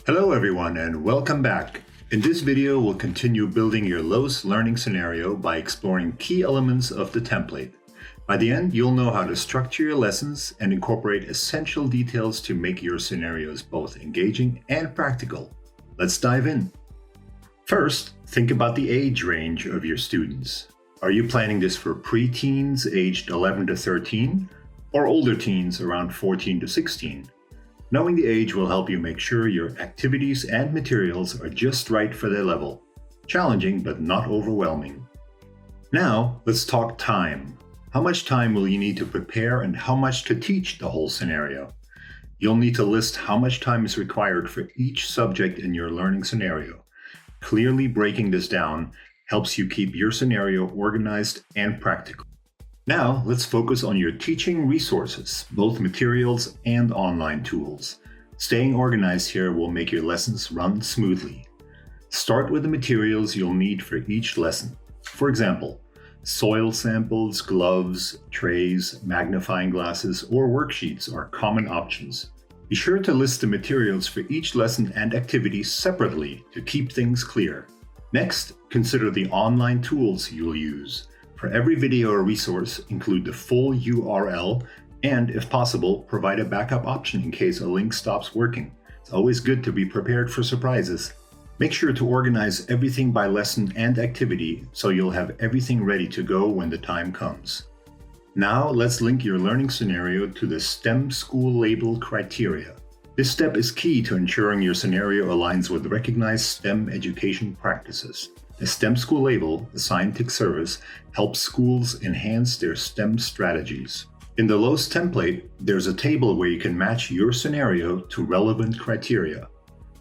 Hello everyone and welcome back. In this video, we'll continue building your LOESS learning scenario by exploring key elements of the template. By the end, you'll know how to structure your lessons and incorporate essential details to make your scenarios both engaging and practical. Let's dive in. First, think about the age range of your students. Are you planning this for pre-teens aged 11 to 13 or older teens around 14 to 16? Knowing the age will help you make sure your activities and materials are just right for their level. Challenging, but not overwhelming. Now, let's talk time. How much time will you need to prepare and how much to teach the whole scenario? You'll need to list how much time is required for each subject in your learning scenario. Clearly breaking this down helps you keep your scenario organized and practical. Now, let's focus on your teaching resources, both materials and online tools. Staying organized here will make your lessons run smoothly. Start with the materials you'll need for each lesson. For example, soil samples, gloves, trays, magnifying glasses, or worksheets are common options. Be sure to list the materials for each lesson and activity separately to keep things clear. Next, consider the online tools you'll use. For every video or resource, include the full URL and, if possible, provide a backup option in case a link stops working. It's always good to be prepared for surprises. Make sure to organize everything by lesson and activity so you'll have everything ready to go when the time comes. Now let's link your learning scenario to the STEM school label criteria. This step is key to ensuring your scenario aligns with recognized STEM education practices. The STEM school label, the scientific service, helps schools enhance their STEM strategies. In the LOESS template, there's a table where you can match your scenario to relevant criteria.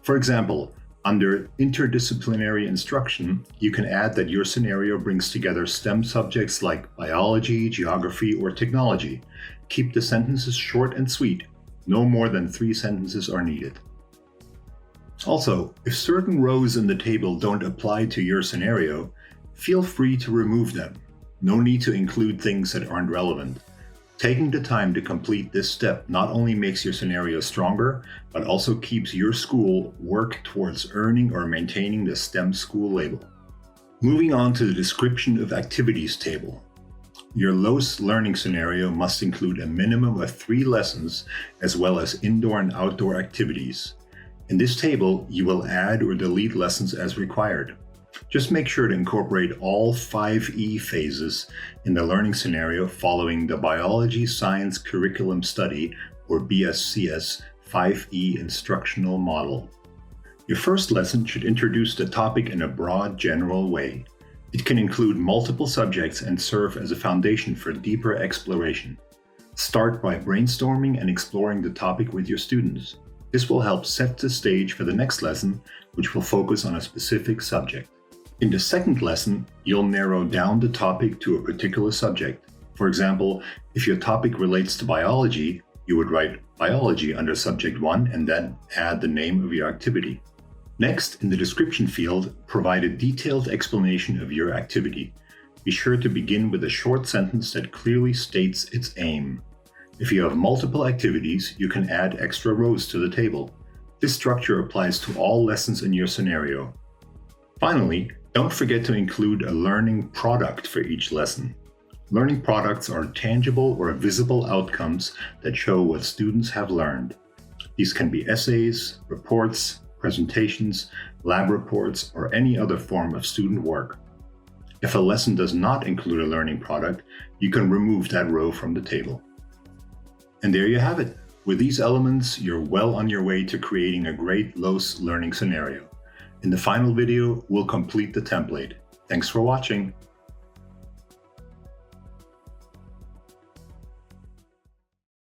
For example, under interdisciplinary instruction, you can add that your scenario brings together STEM subjects like biology, geography, or technology. Keep the sentences short and sweet. No more than 3 sentences are needed. Also, if certain rows in the table don't apply to your scenario, feel free to remove them. No need to include things that aren't relevant. Taking the time to complete this step not only makes your scenario stronger, but also keeps your school work towards earning or maintaining the STEM school label. Moving on to the description of activities table. Your LOESS learning scenario must include a minimum of 3 lessons as well as indoor and outdoor activities. In this table, you will add or delete lessons as required. Just make sure to incorporate all 5 E phases in the learning scenario following the Biology Science Curriculum Study, or BSCS 5E instructional model. Your first lesson should introduce the topic in a broad, general way. It can include multiple subjects and serve as a foundation for deeper exploration. Start by brainstorming and exploring the topic with your students. This will help set the stage for the next lesson, which will focus on a specific subject. In the second lesson, you'll narrow down the topic to a particular subject. For example, if your topic relates to biology, you would write biology under subject 1 and then add the name of your activity. Next, in the description field, provide a detailed explanation of your activity. Be sure to begin with a short sentence that clearly states its aim. If you have multiple activities, you can add extra rows to the table. This structure applies to all lessons in your scenario. Finally, don't forget to include a learning product for each lesson. Learning products are tangible or visible outcomes that show what students have learned. These can be essays, reports, presentations, lab reports, or any other form of student work. If a lesson does not include a learning product, you can remove that row from the table. And there you have it. With these elements, you're well on your way to creating a great LOESS learning scenario. In the final video, we'll complete the template. Thanks for watching.